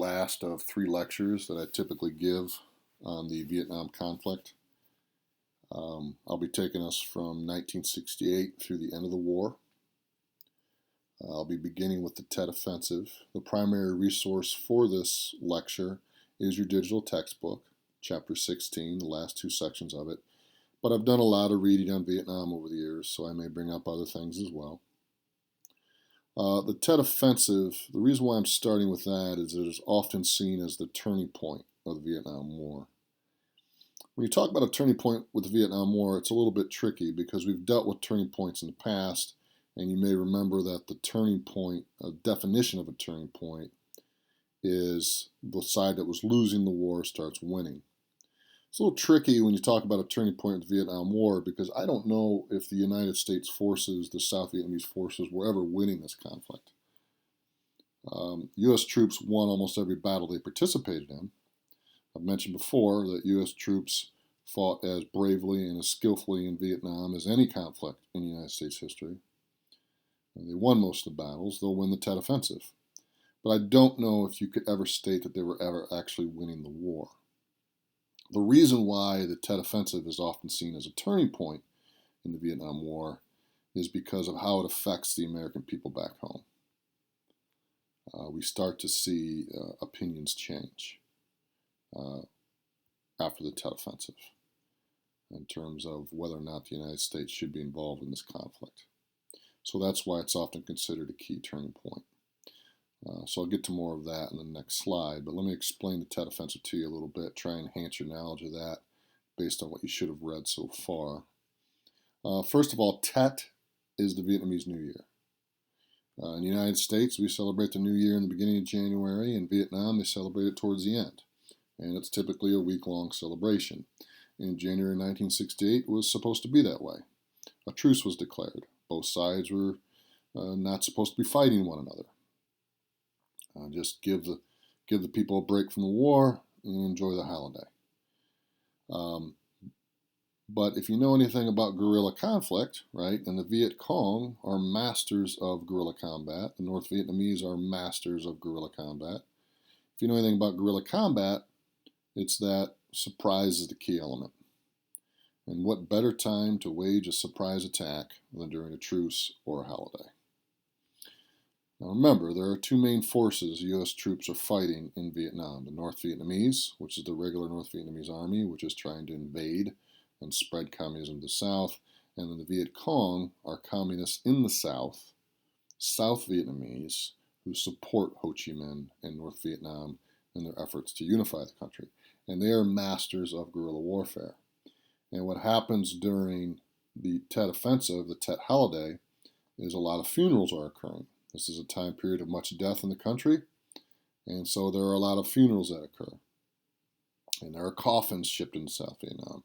last of 3 lectures that I typically give on the Vietnam conflict. I'll be taking us from 1968 through the end of the war. I'll be beginning with the Tet Offensive. The primary resource for this lecture is your digital textbook, Chapter 16, the last 2 sections of it. But I've done a lot of reading on Vietnam over the years, so I may bring up other things as well. The Tet Offensive, the reason why I'm starting with that is it is often seen as the turning point of the Vietnam War. When you talk about a turning point with the Vietnam War, it's a little bit tricky because we've dealt with turning points in the past, and you may remember that the turning point, a definition of a turning point, is the side that was losing the war starts winning. It's a little tricky when you talk about a turning point in the Vietnam War because I don't know if the United States forces, the South Vietnamese forces, were ever winning this conflict. U.S. troops won almost every battle they participated in. I've mentioned before that U.S. troops fought as bravely and as skillfully in Vietnam as any conflict in the United States history. And they won most of the battles. They'll win the Tet Offensive. But I don't know if you could ever state that they were ever actually winning the war. The reason why the Tet Offensive is often seen as a turning point in the Vietnam War is because of how it affects the American people back home. We start to see opinions change after the Tet Offensive in terms of whether or not the United States should be involved in this conflict. So that's why it's often considered a key turning point. So I'll get to more of that in the next slide, but let me explain the Tet Offensive to you a little bit, try and enhance your knowledge of that based on what you should have read so far. First of all, Tet is the Vietnamese New Year. In the United States, we celebrate the New Year in the beginning of January. In Vietnam, they celebrate it towards the end, and it's typically a week-long celebration. In January 1968, it was supposed to be that way. A truce was declared. Both sides were not supposed to be fighting one another. Just give the people a break from the war and enjoy the holiday. But if you know anything about guerrilla conflict, right, and the Viet Cong are masters of guerrilla combat, the North Vietnamese are masters of guerrilla combat. If you know anything about guerrilla combat, it's that surprise is the key element. And what better time to wage a surprise attack than during a truce or a holiday? Now remember, there are 2 main forces U.S. troops are fighting in Vietnam. The North Vietnamese, which is the regular North Vietnamese army, which is trying to invade and spread communism to the South. And then the Viet Cong are communists in the South, South Vietnamese, who support Ho Chi Minh and North Vietnam in their efforts to unify the country. And they are masters of guerrilla warfare. And what happens during the Tet Offensive, the Tet holiday, is a lot of funerals are occurring. This is a time period of much death in the country, and so there are a lot of funerals that occur. And there are coffins shipped into South Vietnam.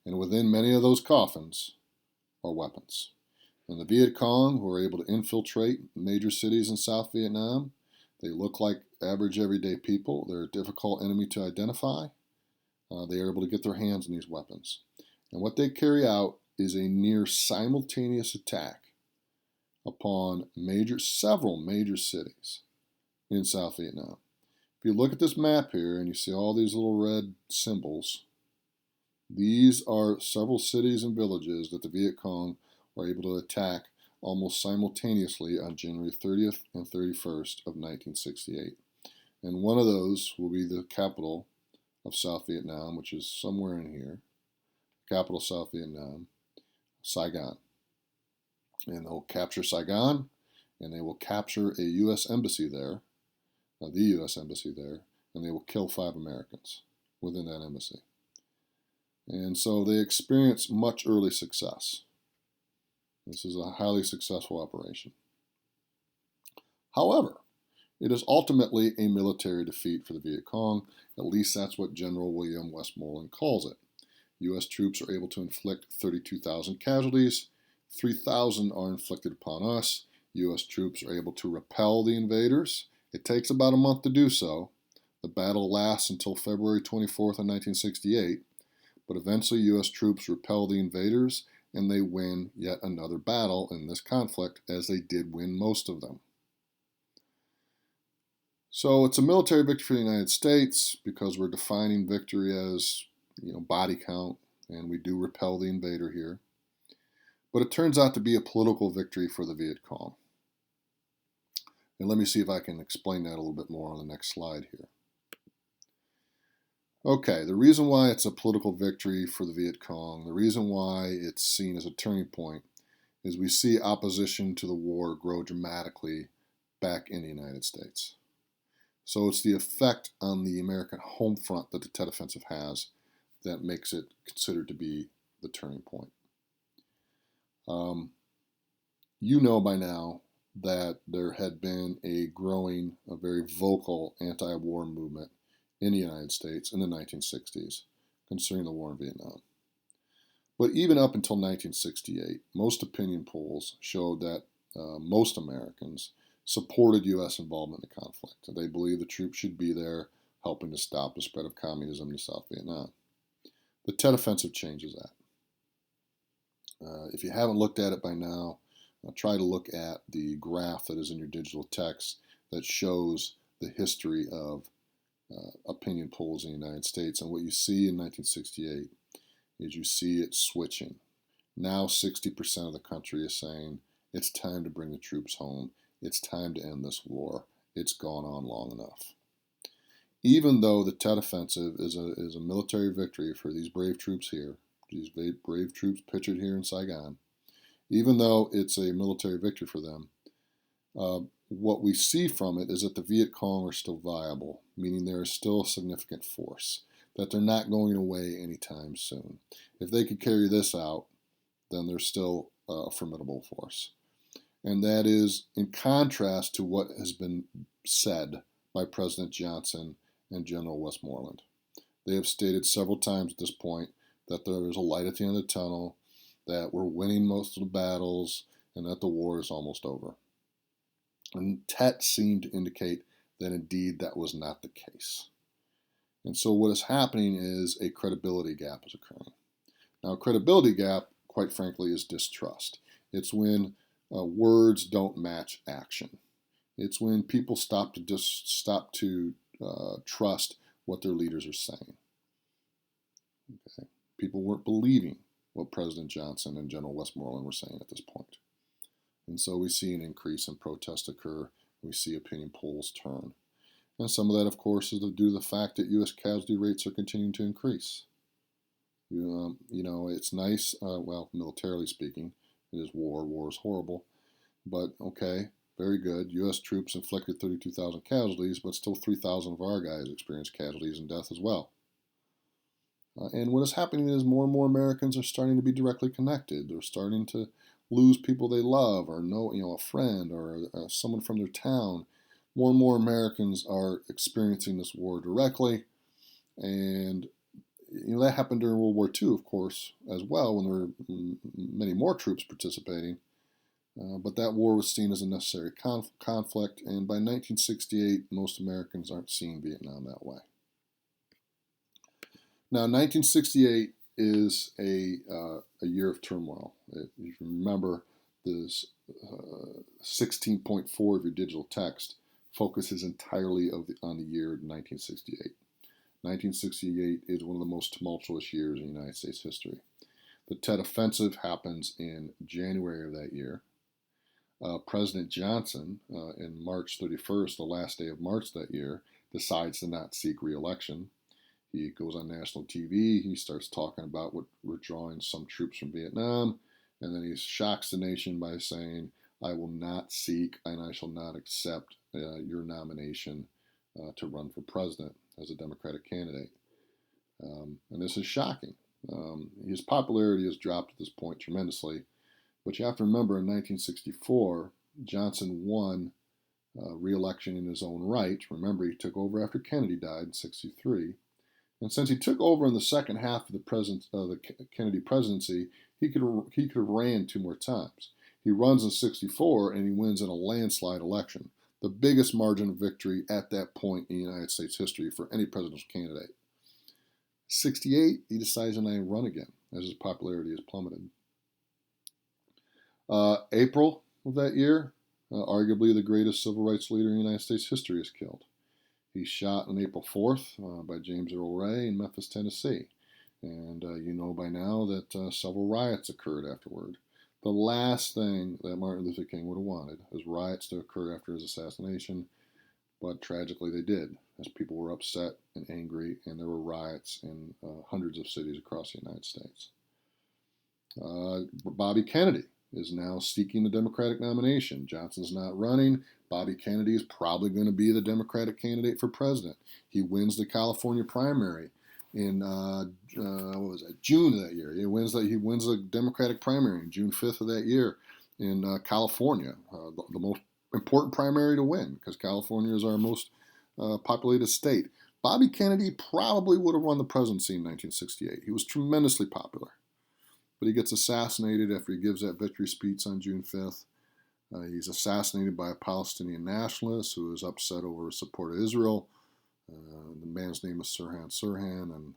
And within many of those coffins are weapons. And the Viet Cong, who are able to infiltrate major cities in South Vietnam, they look like average everyday people. They're a difficult enemy to identify. They are able to get their hands on these weapons. And what they carry out is a near simultaneous attack upon several major cities in South Vietnam. If you look at this map here and you see all these little red symbols, these are several cities and villages that the Viet Cong are able to attack almost simultaneously on January 30th and 31st of 1968. And one of those will be the capital of South Vietnam, which is somewhere in here, capital of South Vietnam, Saigon. And they'll capture Saigon, and they will capture a U.S. embassy there, the U.S. embassy there, and they will kill 5 Americans within that embassy. And so they experience much early success. This is a highly successful operation. However, it is ultimately a military defeat for the Viet Cong. At least that's what General William Westmoreland calls it. U.S. troops are able to inflict 32,000 casualties. 3,000 are inflicted upon us. U.S. troops are able to repel the invaders. It takes about a month to do so. The battle lasts until February 24th of 1968, but eventually U.S. troops repel the invaders and they win yet another battle in this conflict, as they did win most of them. So it's a military victory for the United States because we're defining victory as, body count, and we do repel the invader here. But it turns out to be a political victory for the Viet Cong. And let me see if I can explain that a little bit more on the next slide here. Okay, the reason why it's a political victory for the Viet Cong, the reason why it's seen as a turning point, is we see opposition to the war grow dramatically back in the United States. So it's the effect on the American home front that the Tet Offensive has that makes it considered to be the turning point. You know by now that there had been a growing, a very vocal anti-war movement in the United States in the 1960s concerning the war in Vietnam. But even up until 1968, most opinion polls showed that most Americans supported U.S. involvement in the conflict. They believed the troops should be there helping to stop the spread of communism to South Vietnam. The Tet Offensive changes that. If you haven't looked at it by now, try to look at the graph that is in your digital text that shows the history of opinion polls in the United States. And what you see in 1968 is you see it switching. Now 60% of the country is saying it's time to bring the troops home. It's time to end this war. It's gone on long enough. Even though the Tet Offensive is a military victory for these brave troops here, these brave troops pictured here in Saigon, even though it's a military victory for them, what we see from it is that the Viet Cong are still viable, meaning there is still a significant force, that they're not going away anytime soon. If they could carry this out, then they're still a formidable force. And that is in contrast to what has been said by President Johnson and General Westmoreland. They have stated several times at this point that there is a light at the end of the tunnel, that we're winning most of the battles, and that the war is almost over. And Tet seemed to indicate that indeed that was not the case. And so what is happening is a credibility gap is occurring. Now, a credibility gap, quite frankly, is distrust. It's when words don't match action. It's when people stop to trust what their leaders are saying. Okay. People weren't believing what President Johnson and General Westmoreland were saying at this point. And so we see an increase in protests occur. We see opinion polls turn. And some of that, of course, is due to the fact that U.S. casualty rates are continuing to increase. It's nice, well, militarily speaking, it is war. War is horrible. But, okay, very good. U.S. troops inflicted 32,000 casualties, but still 3,000 of our guys experienced casualties and death as well. And what is happening is more and more Americans are starting to be directly connected. They're starting to lose people they love or know, a friend or someone from their town. More and more Americans are experiencing this war directly. And, that happened during World War II, of course, as well, when there were many more troops participating. But that war was seen as a necessary conflict. And by 1968, most Americans aren't seeing Vietnam that way. Now, 1968 is a year of turmoil. If you remember, this 16.4 of your digital text focuses entirely on the year 1968. 1968 is one of the most tumultuous years in United States history. The Tet Offensive happens in January of that year. President Johnson, in March 31st, the last day of March that year, decides to not seek re-election. He goes on national TV. He starts talking about withdrawing some troops from Vietnam. And then he shocks the nation by saying, I will not seek and I shall not accept your nomination to run for president as a Democratic candidate. And this is shocking. His popularity has dropped at this point tremendously. But you have to remember in 1964, Johnson won re-election in his own right. Remember, he took over after Kennedy died in 63. And since he took over in the second half of the Kennedy presidency, he could have ran 2 more times. He runs in 64 and he wins in a landslide election, the biggest margin of victory at that point in United States history for any presidential candidate. 68, he decides to not run again as his popularity has plummeted. April of that year, arguably the greatest civil rights leader in United States history is killed. He's shot on April 4th by James Earl Ray in Memphis, Tennessee. And you know by now that several riots occurred afterward. The last thing that Martin Luther King would have wanted is riots to occur after his assassination, but tragically they did, as people were upset and angry, and there were riots in hundreds of cities across the United States. Bobby Kennedy is now seeking the Democratic nomination. Johnson's not running. Bobby Kennedy is probably going to be the Democratic candidate for president. He wins the California primary in June of that year. He wins the Democratic primary in June 5th of that year in California, the most important primary to win because California is our most populated state. Bobby Kennedy probably would have won the presidency in 1968. He was tremendously popular. But he gets assassinated after he gives that victory speech on June 5th. He's assassinated by a Palestinian nationalist who is upset over his support of Israel. The man's name is Sirhan Sirhan, and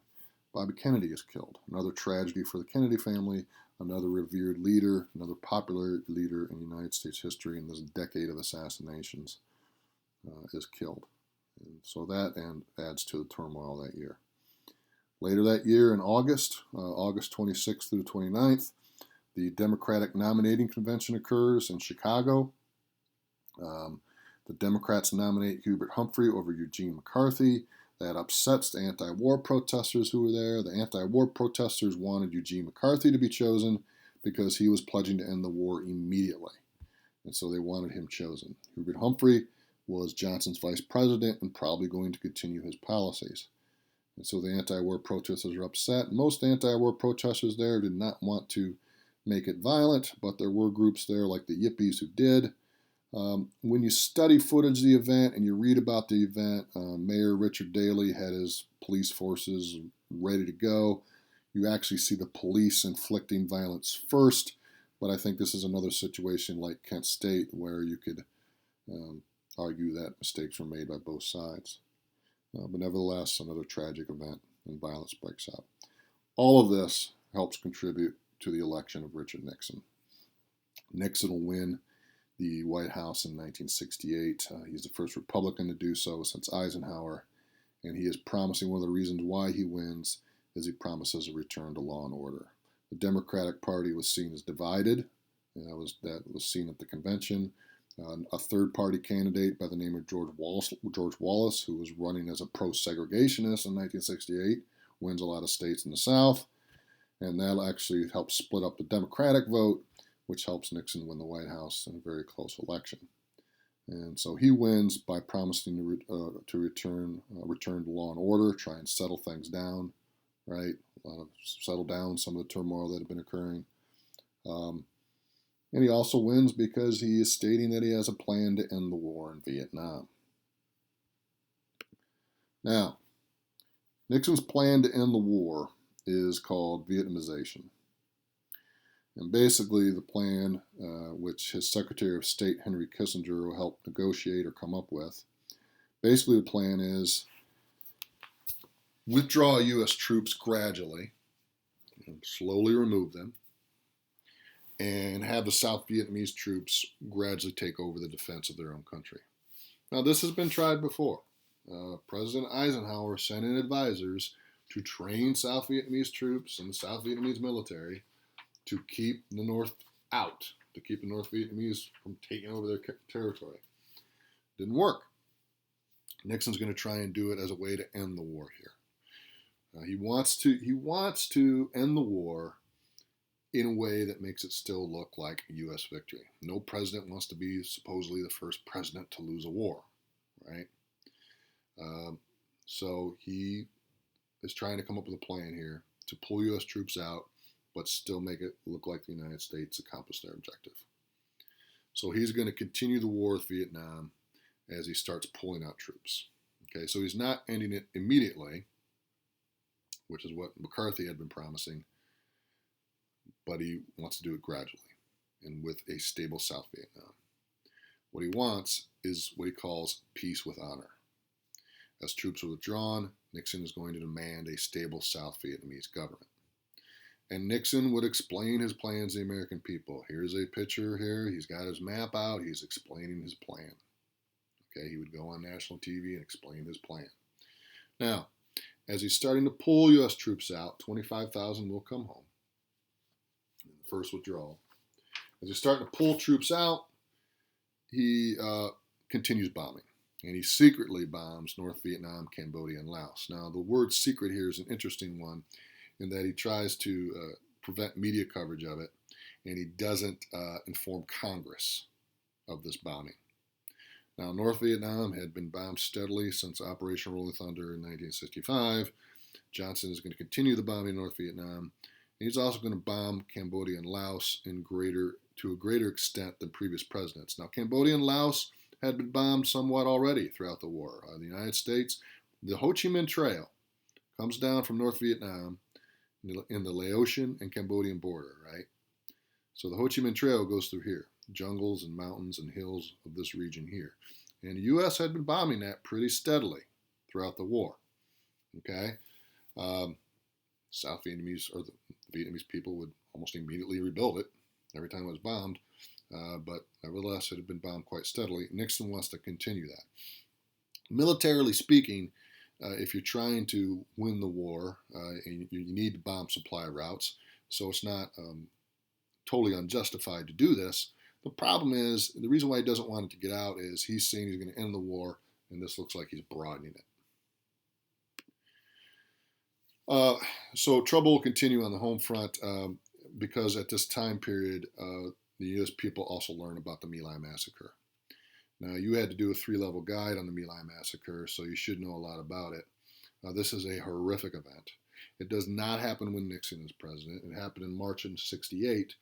Bobby Kennedy is killed. Another tragedy for the Kennedy family, another revered leader, another popular leader in United States history in this decade of assassinations is killed. And so that adds to the turmoil that year. Later that year in August 26th through 29th, the Democratic nominating convention occurs in Chicago. The Democrats nominate Hubert Humphrey over Eugene McCarthy. That upsets the anti-war protesters who were there. The anti-war protesters wanted Eugene McCarthy to be chosen because he was pledging to end the war immediately. And so they wanted him chosen. Hubert Humphrey was Johnson's vice president and probably going to continue his policies. And so the anti-war protesters are upset. Most anti-war protesters there did not want to make it violent, but there were groups there like the Yippies who did. When you study footage of the event and you read about the event, Mayor Richard Daley had his police forces ready to go. You actually see the police inflicting violence first, but I think this is another situation like Kent State where you could argue that mistakes were made by both sides. But nevertheless, another tragic event and violence breaks out. All of this helps contribute to the election of Richard Nixon. Nixon will win the White House in 1968. He's the first Republican to do so since Eisenhower, and he is promising one of the reasons why he wins is he promises a return to law and order. The Democratic Party was seen as divided, and that was seen at the convention. A third-party candidate by the name of George Wallace, who was running as a pro-segregationist in 1968, wins a lot of states in the South, and that actually helps split up the Democratic vote, which helps Nixon win the White House in a very close election. And so he wins by promising to return to law and order, try and settle things down, right? Settle down some of the turmoil that had been occurring. And he also wins because he is stating that he has a plan to end the war in Vietnam. Now, Nixon's plan to end the war is called Vietnamization. And basically the plan, which his Secretary of State Henry Kissinger will help negotiate or come up with, basically the plan is withdraw U.S. troops gradually and slowly remove them, and have the South Vietnamese troops gradually take over the defense of their own country. Now, this has been tried before. President Eisenhower sent in advisors to train South Vietnamese troops and the South Vietnamese military to keep the North out, to keep the North Vietnamese from taking over their territory. Didn't work. Nixon's going to try and do it as a way to end the war here. He wants to end the war in a way that makes it still look like a U.S. victory. No president wants to be supposedly the first president to lose a war, right? So he is trying to come up with a plan here to pull U.S. troops out, but still make it look like the United States accomplished their objective. So he's going to continue the war with Vietnam as he starts pulling out troops. Okay, so he's not ending it immediately, which is what McCarthy had been promising, but he wants to do it gradually and with a stable South Vietnam. What he wants is what he calls peace with honor. As troops are withdrawn, Nixon is going to demand a stable South Vietnamese government. And Nixon would explain his plans to the American people. Here's a picture here. He's got his map out. He's explaining his plan. Okay, he would go on national TV and explain his plan. Now, as he's starting to pull U.S. troops out, 25,000 will come home in the first withdrawal. As he's starting to pull troops out, he continues bombing. And he secretly bombs North Vietnam, Cambodia, and Laos. Now, the word secret here is an interesting one in that he tries to prevent media coverage of it, and he doesn't inform Congress of this bombing. Now, North Vietnam had been bombed steadily since Operation Rolling Thunder in 1965. Johnson is going to continue the bombing of North Vietnam. And he's also going to bomb Cambodia and Laos to a greater extent than previous presidents. Now, Cambodia and Laos had been bombed somewhat already throughout the war. The United States, the Ho Chi Minh Trail comes down from North Vietnam in the Laotian and Cambodian border, right? So the Ho Chi Minh Trail goes through here, jungles and mountains and hills of this region here. And the U.S. had been bombing that pretty steadily throughout the war, okay? South Vietnamese, or the Vietnamese people would almost immediately rebuild it every time it was bombed. But nevertheless, it had been bombed quite steadily. Nixon wants to continue that. Militarily speaking, if you're trying to win the war, and you need to bomb supply routes, so it's not totally unjustified to do this. The problem is, the reason why he doesn't want it to get out is he's saying he's going to end the war, and this looks like he's broadening it. So trouble will continue on the home front because at this time period, the U.S. people also learn about the My Lai massacre. Now, you had to do a 3-level guide on the My Lai massacre, so you should know a lot about it. This is a horrific event. It does not happen when Nixon is president. It happened in March of '68.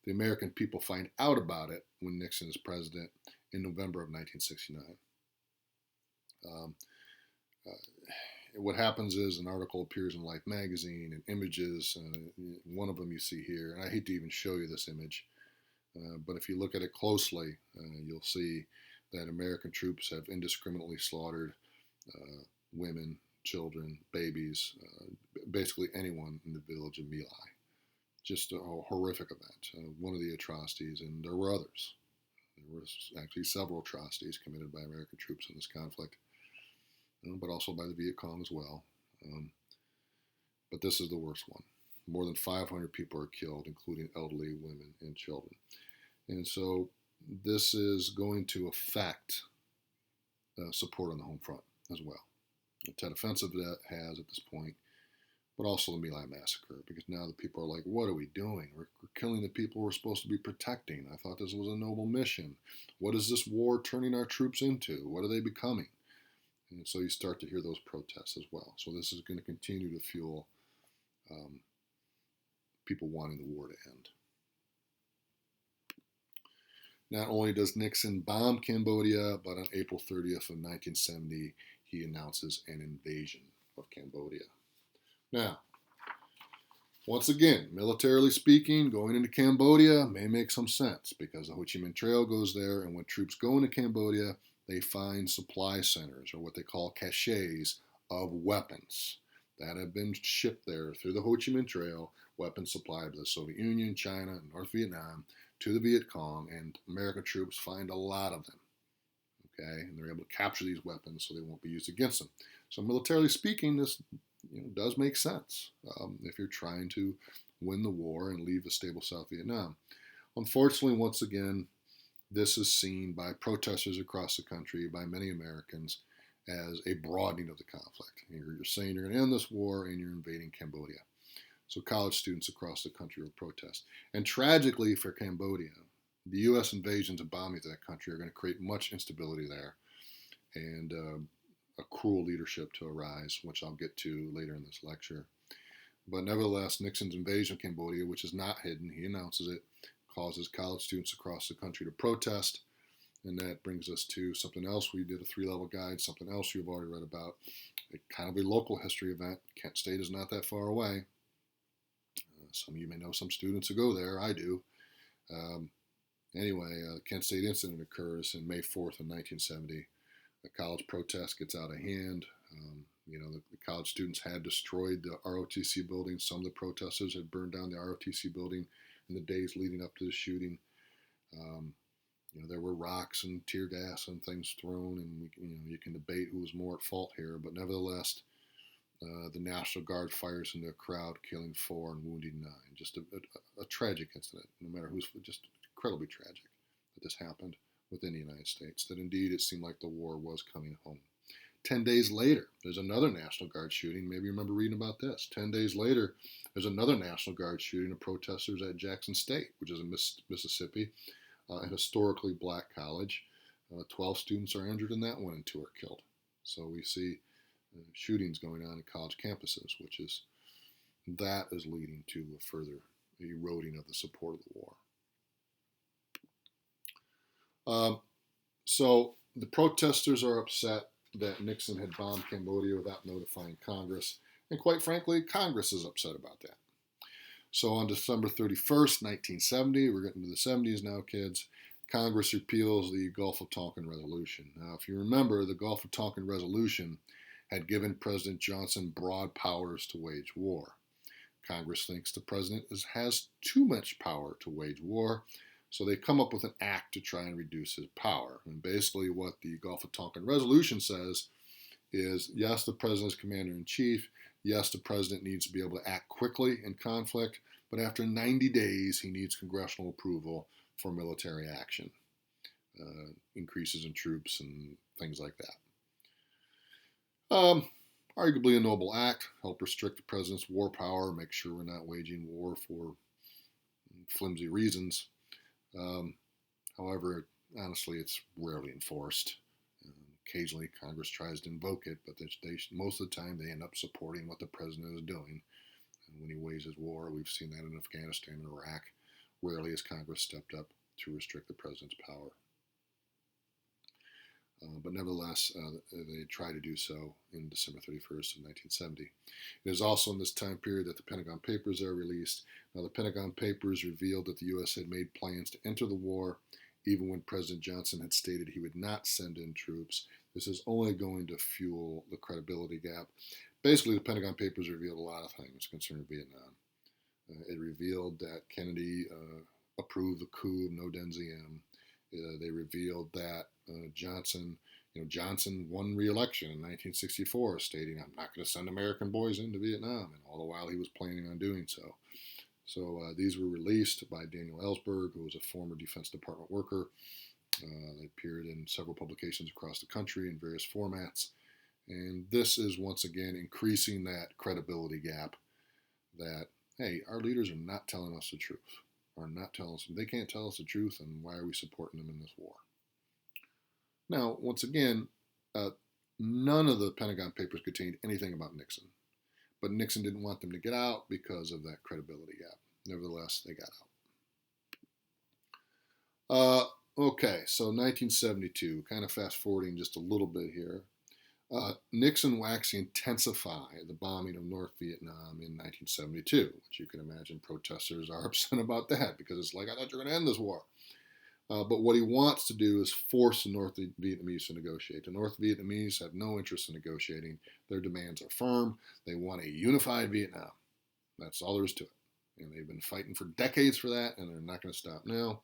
The American people find out about it when Nixon is president in November of 1969. What happens is an article appears in Life magazine and images. One of them you see here, and I hate to even show you this image, but if you look at it closely, you'll see that American troops have indiscriminately slaughtered women, children, babies, basically anyone in the village of My Lai. Just a horrific event, one of the atrocities, and there were others. There were actually several atrocities committed by American troops in this conflict, but also by the Viet Cong as well. But this is the worst one. More than 500 people are killed, including elderly women and children. And so this is going to affect support on the home front as well. The Tet Offensive that has at this point, but also the My Lai massacre, because now the people are like, what are we doing? We're killing the people we're supposed to be protecting. I thought this was a noble mission. What is this war turning our troops into? What are they becoming? And so you start to hear those protests as well. So this is going to continue to fuel people wanting the war to end. Not only does Nixon bomb Cambodia, but on April 30th of 1970, he announces an invasion of Cambodia. Now, once again, militarily speaking, going into Cambodia may make some sense because the Ho Chi Minh Trail goes there, and when troops go into Cambodia, they find supply centers, or what they call caches, of weapons that have been shipped there through the Ho Chi Minh Trail, weapons supplied by the Soviet Union, China, and North Vietnam to the Viet Cong, and American troops find a lot of them. Okay, and they're able to capture these weapons so they won't be used against them. So militarily speaking, this does make sense if you're trying to win the war and leave a stable South Vietnam. Unfortunately, once again, this is seen by protesters across the country, by many Americans, as a broadening of the conflict. You're saying you're going to end this war and you're invading Cambodia. So college students across the country will protest. And tragically for Cambodia, the U.S. invasions and bombings of that country are going to create much instability there and a cruel leadership to arise, which I'll get to later in this lecture. But nevertheless, Nixon's invasion of Cambodia, which is not hidden, he announces it, causes college students across the country to protest. And that brings us to something else. We did a 3-level guide, something else you've already read about, kind of a local history event. Kent State is not that far away. Some of you may know some students who go there. I do. Anyway, the Kent State incident occurs in May 4th of 1970. The college protest gets out of hand. The college students had destroyed the ROTC building. Some of the protesters had burned down the ROTC building in the days leading up to the shooting. There were rocks and tear gas and things thrown, and you can debate who was more at fault here, but nevertheless, the National Guard fires into a crowd, killing 4 and wounding 9. Just a tragic incident, no matter who's, just incredibly tragic that this happened within the United States, that indeed it seemed like the war was coming home. 10 days later, there's another National Guard shooting. Maybe you remember reading about this. 10 days later, there's another National Guard shooting of protesters at Jackson State, which is in Mississippi, a historically black college. 12 students are injured in that one and 2 are killed. So we see shootings going on in college campuses, which is leading to a further eroding of the support of the war. So the protesters are upset that Nixon had bombed Cambodia without notifying Congress, and quite frankly, Congress is upset about that. So on December 31st, 1970, we're getting to the 70s now, kids, Congress repeals the Gulf of Tonkin Resolution. Now, if you remember, the Gulf of Tonkin Resolution had given President Johnson broad powers to wage war. Congress thinks the president has too much power to wage war, so they come up with an act to try and reduce his power. And basically what the Gulf of Tonkin Resolution says is, yes, the president is commander-in-chief. Yes, the president needs to be able to act quickly in conflict, but after 90 days, he needs congressional approval for military action, increases in troops and things like that. Arguably a noble act, help restrict the president's war power, make sure we're not waging war for flimsy reasons. However, honestly, it's rarely enforced. Occasionally, Congress tries to invoke it, but most of the time they end up supporting what the president is doing. And when he wages war, we've seen that in Afghanistan and Iraq. Rarely has Congress stepped up to restrict the president's power. But nevertheless, they try to do so in December 31st of 1970. It is also in this time period that the Pentagon Papers are released. Now, the Pentagon Papers revealed that the U.S. had made plans to enter the war, even when President Johnson had stated he would not send in troops. This is only going to fuel the credibility gap. Basically, the Pentagon Papers revealed a lot of things concerning Vietnam. It revealed that Kennedy approved the coup of No Deng Diem. They revealed that Johnson won re-election in 1964, stating, "I'm not going to send American boys into Vietnam," and all the while he was planning on doing so. So these were released by Daniel Ellsberg, who was a former Defense Department worker. They appeared in several publications across the country in various formats. And this is once again increasing that credibility gap that, hey, our leaders are not telling us the truth. They can't tell us the truth, and why are we supporting them in this war? Now, once again, none of the Pentagon Papers contained anything about Nixon, but Nixon didn't want them to get out because of that credibility gap. Nevertheless, they got out. Okay, so 1972, kind of fast forwarding just a little bit here. Nixon will actually intensify the bombing of North Vietnam in 1972, which you can imagine protesters are upset about that because it's like, I thought you were going to end this war. But what he wants to do is force the North Vietnamese to negotiate. The North Vietnamese have no interest in negotiating. Their demands are firm. They want a unified Vietnam. That's all there is to it. And they've been fighting for decades for that, and they're not going to stop now.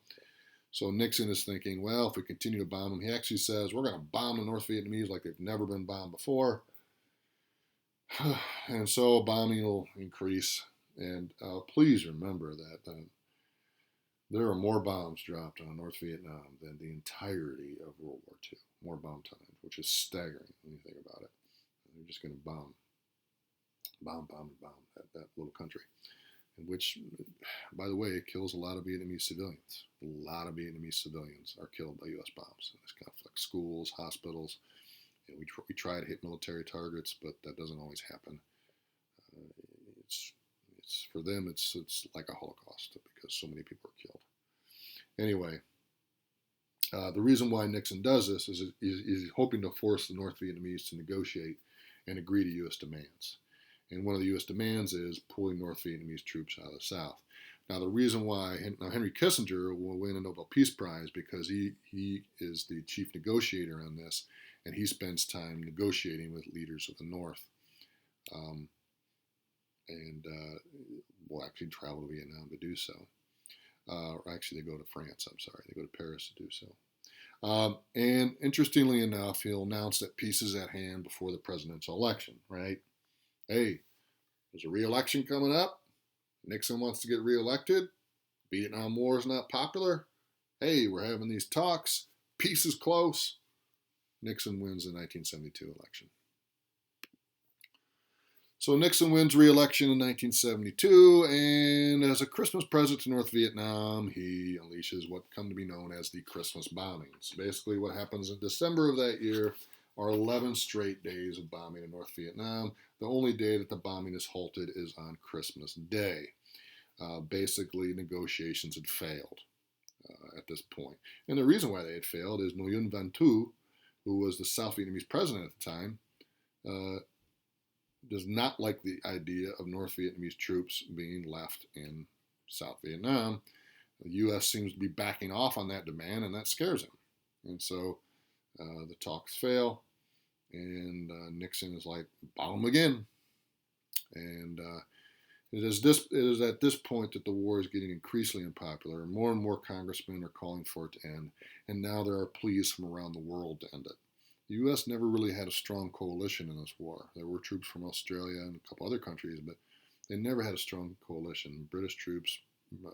So Nixon is thinking, well, if we continue to bomb them, he actually says, we're going to bomb the North Vietnamese like they've never been bombed before. And so bombing will increase. And please remember that there are more bombs dropped on North Vietnam than the entirety of World War II. More bomb time, which is staggering when you think about it. They're just going to bomb that little country. Which, by the way, it kills a lot of Vietnamese civilians. A lot of Vietnamese civilians are killed by U.S. bombs in this conflict. Schools, hospitals. We try to hit military targets, but that doesn't always happen. It's for them, it's like a Holocaust because so many people are killed. Anyway, the reason why Nixon does this is he's hoping to force the North Vietnamese to negotiate and agree to U.S. demands. And one of the U.S. demands is pulling North Vietnamese troops out of the South. Now, the reason why Henry Kissinger will win a Nobel Peace Prize because he is the chief negotiator on this, and he spends time negotiating with leaders of the North, and will actually travel to Vietnam to do so. Actually, they go to France. I'm sorry, they go to Paris to do so. And interestingly enough, he'll announce that peace is at hand before the presidential election. Right? Hey, there's a re-election coming up. Nixon wants to get re-elected. Vietnam War is not popular. Hey, we're having these talks. Peace is close. Nixon wins the 1972 election. So Nixon wins re-election in 1972, and as a Christmas present to North Vietnam, he unleashes what come to be known as the Christmas bombings. Basically, what happens in December of that year are 11 straight days of bombing in North Vietnam. The only day that the bombing is halted is on Christmas Day. Basically, negotiations had failed at this point. And the reason why they had failed is Nguyen Van Thu, who was the South Vietnamese president at the time, does not like the idea of North Vietnamese troops being left in South Vietnam. The U.S. seems to be backing off on that demand, and that scares him. And so the talks fail, and Nixon is like, bomb them again. And it is at this point that the war is getting increasingly unpopular, and more congressmen are calling for it to end, and now there are pleas from around the world to end it. The U.S. never really had a strong coalition in this war. There were troops from Australia and a couple other countries, but they never had a strong coalition. British troops,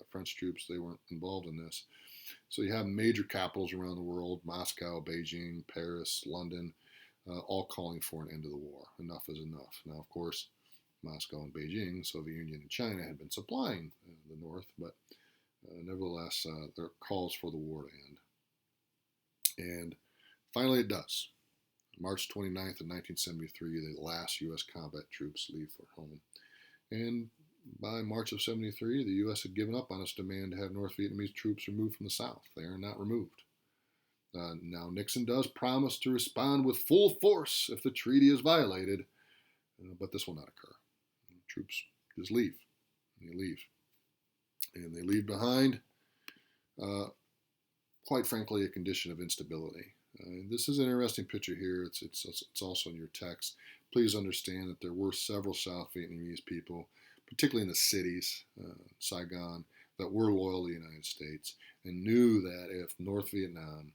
French troops, they weren't involved in this. So you have major capitals around the world, Moscow, Beijing, Paris, London, all calling for an end to the war. Enough is enough. Now, of course, Moscow and Beijing, Soviet Union and China had been supplying the North, but nevertheless, there are calls for the war to end. And finally it does. March 29th of 1973, the last U.S. combat troops leave for home. And by March of 73, the U.S. had given up on its demand to have North Vietnamese troops removed from the South. They are not removed. Now, Nixon does promise to respond with full force if the treaty is violated, but this will not occur. Troops just leave. They leave. And they leave behind, quite frankly, a condition of instability. This is an interesting picture here. It's also in your text. Please understand that there were several South Vietnamese people, particularly in the cities, Saigon, that were loyal to the United States and knew that if North Vietnam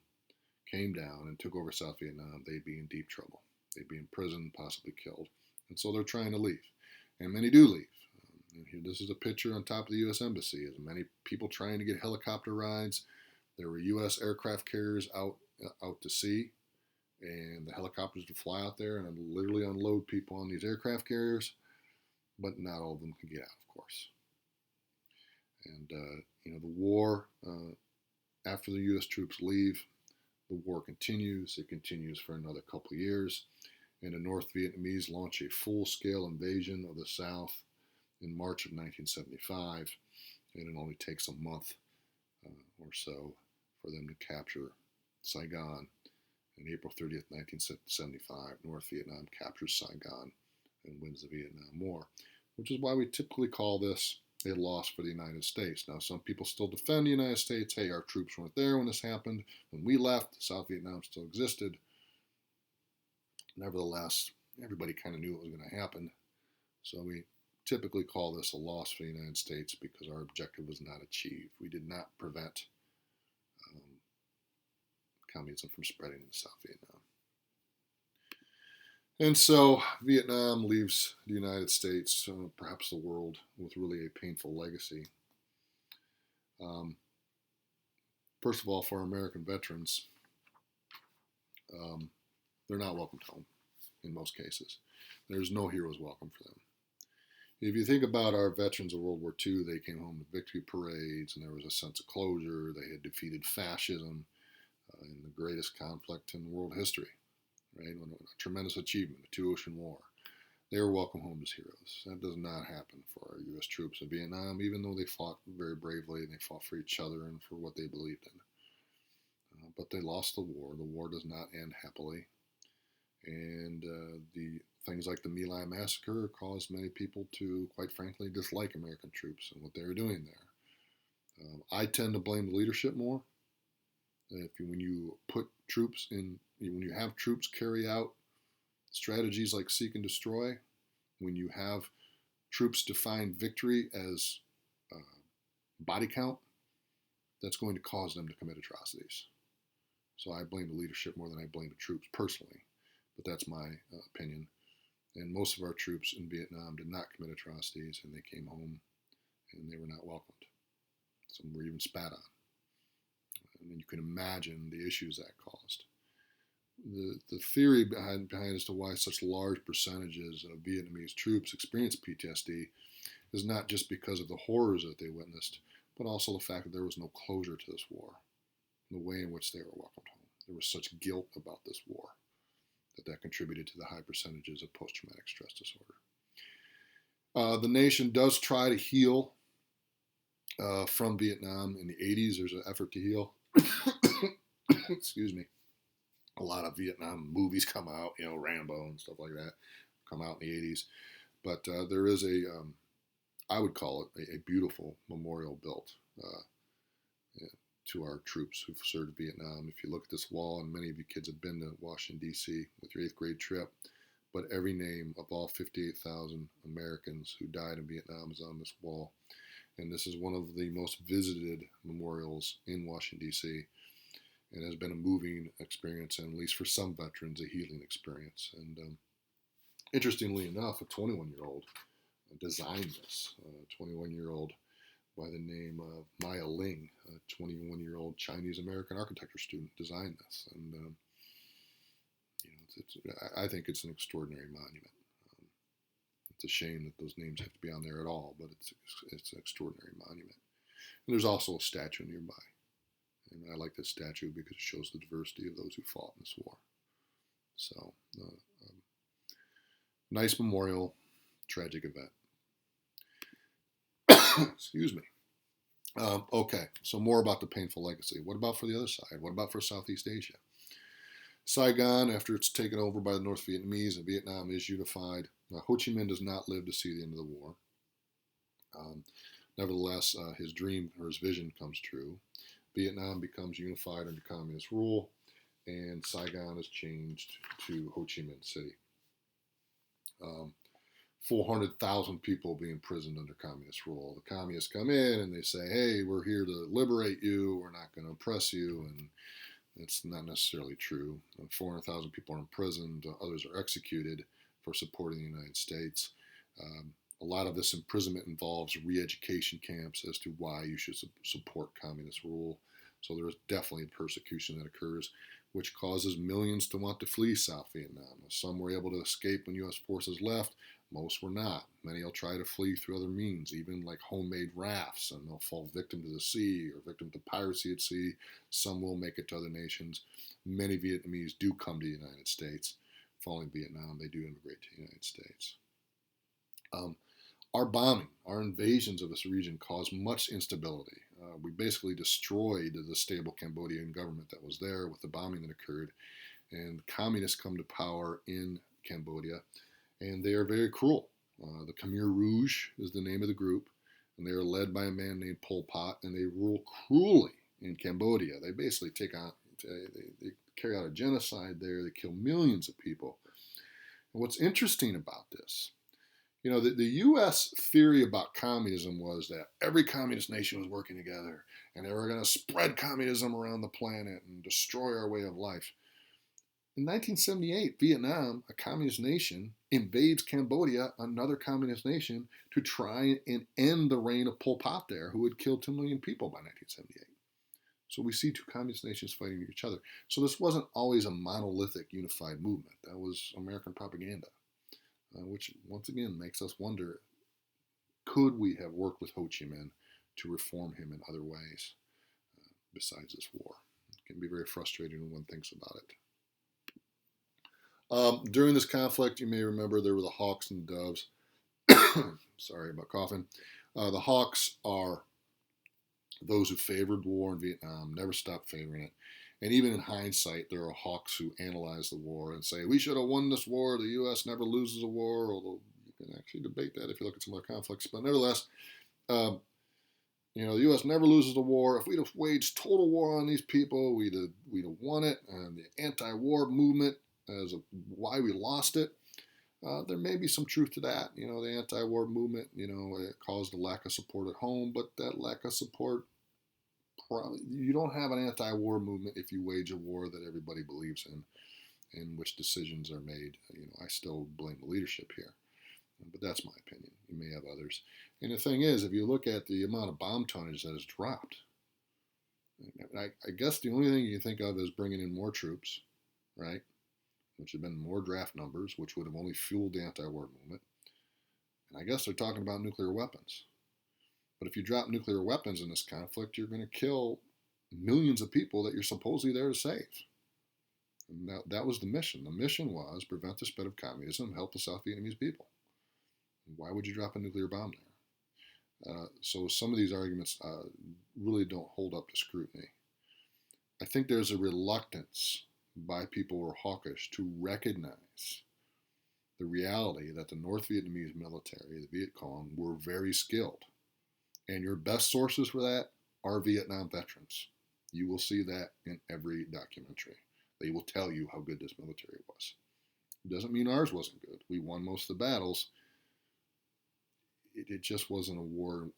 came down and took over South Vietnam, they'd be in deep trouble. They'd be in prison, possibly killed. And so they're trying to leave. And many do leave. And here, this is a picture on top of the U.S. Embassy. There's many people trying to get helicopter rides. There were U.S. aircraft carriers out to sea, and the helicopters would fly out there and literally unload people on these aircraft carriers, but not all of them could get out, of course. And the war, after the U.S. troops leave, the war continues. It continues for another couple of years, and the North Vietnamese launch a full-scale invasion of the South in March of 1975, and it only takes a month or so for them to capture Saigon. On April 30th, 1975, North Vietnam captures Saigon and wins the Vietnam War, which is why we typically call this a loss for the United States. Now, some people still defend the United States. Hey, our troops weren't there when this happened. When we left, South Vietnam still existed. Nevertheless, everybody kind of knew it was going to happen. So we typically call this a loss for the United States because our objective was not achieved. We did not prevent communism from spreading in South Vietnam. And so Vietnam leaves the United States, perhaps the world, with really a painful legacy. First of all, for American veterans, they're not welcomed home in most cases. There's no hero's welcome for them. If you think about our veterans of World War II, they came home to victory parades, and there was a sense of closure. They had defeated fascism in the greatest conflict in world history, right? A tremendous achievement, the Two Ocean War. They were welcome home as heroes. That does not happen for our U.S. troops in Vietnam, even though they fought very bravely and they fought for each other and for what they believed in. But they lost the war. The war does not end happily. And the things like the My Lai massacre caused many people to, quite frankly, dislike American troops and what they were doing there. I tend to blame the leadership more. When you put troops in, when you have troops carry out strategies like seek and destroy, when you have troops define victory as body count, that's going to cause them to commit atrocities. So I blame the leadership more than I blame the troops personally, but that's my opinion. And most of our troops in Vietnam did not commit atrocities, and they came home and they were not welcomed. Some were even spat on. And you can imagine the issues that caused. The theory behind as to why such large percentages of Vietnamese troops experience PTSD is not just because of the horrors that they witnessed, but also the fact that there was no closure to this war, the way in which they were welcomed home. There was such guilt about this war that contributed to the high percentages of post-traumatic stress disorder. The nation does try to heal from Vietnam in the 80s. There's an effort to heal. Excuse me. A lot of Vietnam movies come out, Rambo and stuff like that, come out in the 80s. But there is I would call it a beautiful memorial built to our troops who've served Vietnam. If you look at this wall, and many of you kids have been to Washington, D.C. with your 8th grade trip, but every name of all 58,000 Americans who died in Vietnam is on this wall. And this is one of the most visited memorials in Washington, D.C., and has been a moving experience, and at least for some veterans, a healing experience. And interestingly enough, a 21-year-old designed this. A 21-year-old by the name of Maya Ling, a 21-year-old Chinese-American architecture student, designed this. And I think it's an extraordinary monument. It's a shame that those names have to be on there at all, but it's an extraordinary monument. And there's also a statue nearby. And I like this statue because it shows the diversity of those who fought in this war. So, nice memorial, tragic event. Excuse me. Okay, so more about the painful legacy. What about for the other side? What about for Southeast Asia? Saigon, after it's taken over by the North Vietnamese and Vietnam is unified, Ho Chi Minh does not live to see the end of the war. Nevertheless, his dream or his vision comes true. Vietnam becomes unified under communist rule, and Saigon is changed to Ho Chi Minh City. 400,000 people being imprisoned under communist rule. The communists come in and they say, hey, we're here to liberate you, we're not going to oppress you, and it's not necessarily true. 400,000 people are imprisoned, others are executed for supporting the United States. A lot of this imprisonment involves re-education camps as to why you should support communist rule. So there is definitely persecution that occurs, which causes millions to want to flee South Vietnam. Some were able to escape when U.S. forces left. Most were not. Many will try to flee through other means, even like homemade rafts, and they'll fall victim to the sea or victim to piracy at sea. Some will make it to other nations. Many Vietnamese do come to the United States. Following Vietnam, they do immigrate to the United States. Our bombing, our invasions of this region caused much instability. We basically destroyed the stable Cambodian government that was there with the bombing that occurred. And communists come to power in Cambodia, and they are very cruel. The Khmer Rouge is the name of the group, and they are led by a man named Pol Pot, and they rule cruelly in Cambodia. They basically they carry out a genocide there. They kill millions of people. And what's interesting about this, the U.S. theory about communism was that every communist nation was working together and they were going to spread communism around the planet and destroy our way of life. In 1978, Vietnam, a communist nation, invades Cambodia, another communist nation, to try and end the reign of Pol Pot there, who had killed 2 million people by 1978. So we see two communist nations fighting each other. So this wasn't always a monolithic, unified movement. That was American propaganda. Which once again makes us wonder, could we have worked with Ho Chi Minh to reform him in other ways besides this war? It can be very frustrating when one thinks about it. During this conflict, you may remember there were the Hawks and the Doves. Sorry about coughing. The Hawks are those who favored war in Vietnam, never stopped favoring it. And even in hindsight, there are hawks who analyze the war and say, we should have won this war. The U.S. never loses a war, although you can actually debate that if you look at some other conflicts. But nevertheless, the U.S. never loses a war. If we'd have waged total war on these people, we'd have won it. And the anti-war movement as why we lost it, there may be some truth to that. The anti-war movement, it caused a lack of support at home, but that lack of support You don't have an anti-war movement if you wage a war that everybody believes in which decisions are made. I still blame the leadership here, but that's my opinion. You may have others. And the thing is, if you look at the amount of bomb tonnage that has dropped, I guess the only thing you can think of is bringing in more troops, right? Which have been more draft numbers, which would have only fueled the anti-war movement. And I guess they're talking about nuclear weapons. But if you drop nuclear weapons in this conflict, you're going to kill millions of people that you're supposedly there to save. And that was the mission. The mission was prevent the spread of communism, help the South Vietnamese people. Why would you drop a nuclear bomb there? So some of these arguments really don't hold up to scrutiny. I think there's a reluctance by people who are hawkish to recognize the reality that the North Vietnamese military, the Viet Cong, were very skilled. And your best sources for that are Vietnam veterans. You will see that in every documentary. They will tell you how good this military was. It doesn't mean ours wasn't good. We won most of the battles. It just wasn't a war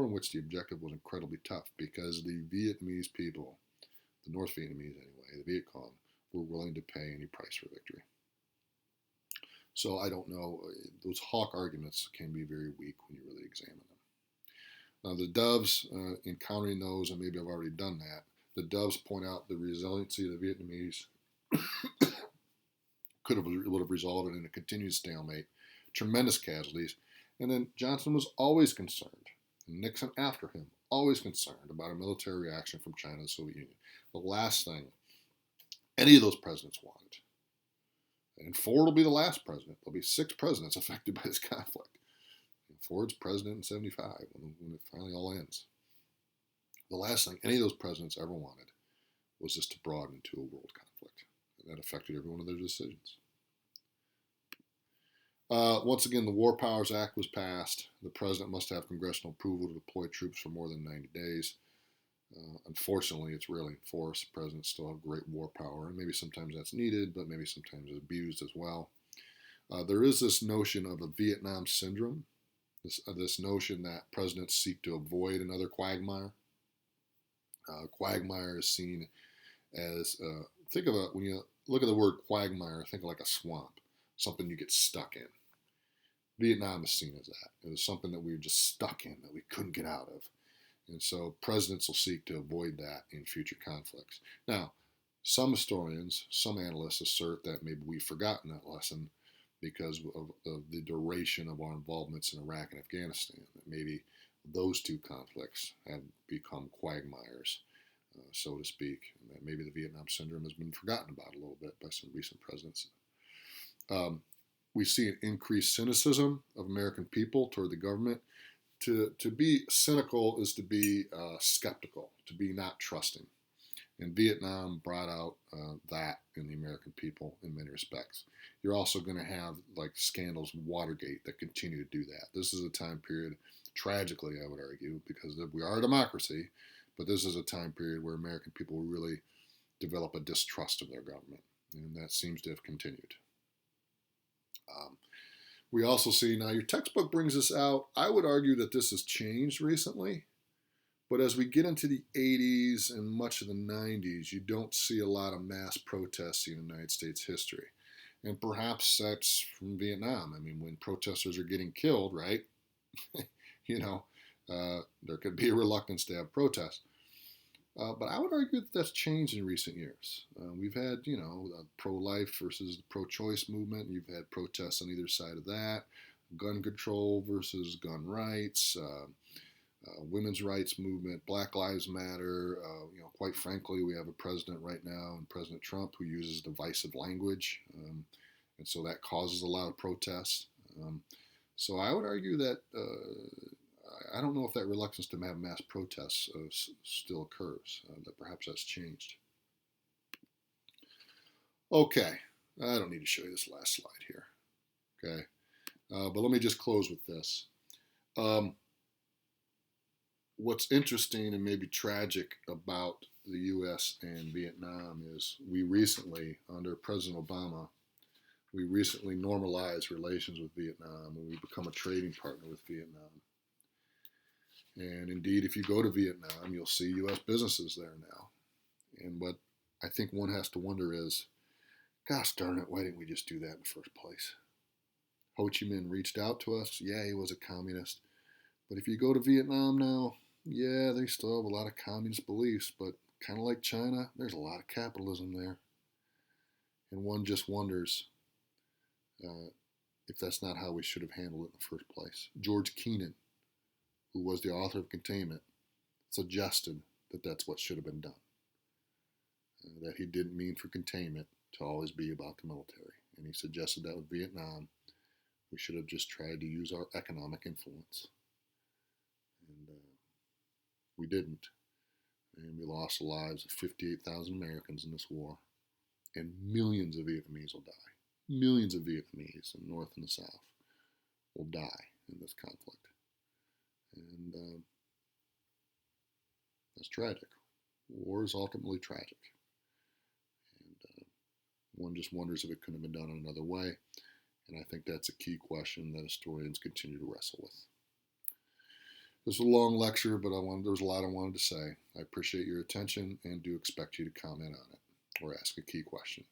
in which the objective was incredibly tough because the Vietnamese people, the North Vietnamese anyway, the Viet Cong, were willing to pay any price for victory. So I don't know. Those hawk arguments can be very weak when you really examine them. Now the Doves, in countering those, and maybe I've already done that, the Doves point out the resiliency of the Vietnamese would have resulted in a continued stalemate, tremendous casualties, and then Johnson was always concerned, and Nixon after him, always concerned about a military reaction from China and the Soviet Union. The last thing any of those presidents wanted, and Ford will be the last president. There'll be 6 presidents affected by this conflict. And Ford's president in 75 when it finally all ends. The last thing any of those presidents ever wanted was this to broaden into a world conflict. And that affected every one of their decisions. Once again, the War Powers Act was passed. The president must have congressional approval to deploy troops for more than 90 days. Unfortunately, it's rarely enforced. Presidents still have great war power, and maybe sometimes that's needed, but maybe sometimes it's abused as well. There is this notion of a Vietnam syndrome, this notion that presidents seek to avoid another quagmire. Quagmire is seen as, when you look at the word quagmire, think of like a swamp, something you get stuck in. Vietnam is seen as that. It was something that we were just stuck in, that we couldn't get out of. And so presidents will seek to avoid that in future conflicts. Now, some historians, some analysts assert that maybe we've forgotten that lesson because of the duration of our involvements in Iraq and Afghanistan. That maybe those 2 conflicts have become quagmires, so to speak. And that maybe the Vietnam syndrome has been forgotten about a little bit by some recent presidents. We see an increased cynicism of American people toward the government. To be cynical is to be skeptical, to be not trusting. And Vietnam brought out that in the American people in many respects. You're also going to have like scandals, Watergate, that continue to do that. This is a time period, tragically, I would argue, because we are a democracy, but this is a time period where American people really develop a distrust of their government, and that seems to have continued. We also see, now your textbook brings this out, I would argue that this has changed recently, but as we get into the 80s and much of the 90s, you don't see a lot of mass protests in United States history. And perhaps that's from Vietnam. I mean, when protesters are getting killed, right, there could be a reluctance to have protests. But I would argue that that's changed in recent years. We've had, pro-life versus the pro-choice movement. You've had protests on either side of that. Gun control versus gun rights. Women's rights movement. Black Lives Matter. Quite frankly, we have a president right now, and President Trump, who uses divisive language. And so that causes a lot of protests. So I would argue that I don't know if that reluctance to have mass protests still occurs, that perhaps that's changed. Okay, I don't need to show you this last slide here. Okay, but let me just close with this. What's interesting and maybe tragic about the U.S. and Vietnam is we recently, under President Obama, we recently normalized relations with Vietnam, and we've become a trading partner with Vietnam. And indeed, if you go to Vietnam, you'll see U.S. businesses there now. And what I think one has to wonder is, gosh darn it, why didn't we just do that in the first place? Ho Chi Minh reached out to us. Yeah, he was a communist. But if you go to Vietnam now, yeah, they still have a lot of communist beliefs, but kind of like China, there's a lot of capitalism there. And one just wonders uh, if that's not how we should have handled it in the first place. George Kennan, who was the author of Containment, suggested that that's what should have been done. That he didn't mean for containment to always be about the military. And he suggested that with Vietnam, we should have just tried to use our economic influence. And we didn't. And we lost the lives of 58,000 Americans in this war. And millions of Vietnamese will die. Millions of Vietnamese in the North and the South will die in this conflict. And that's tragic. War is ultimately tragic. And one just wonders if it could have been done in another way. And I think that's a key question that historians continue to wrestle with. This was a long lecture, but there was a lot I wanted to say. I appreciate your attention and do expect you to comment on it or ask a key question.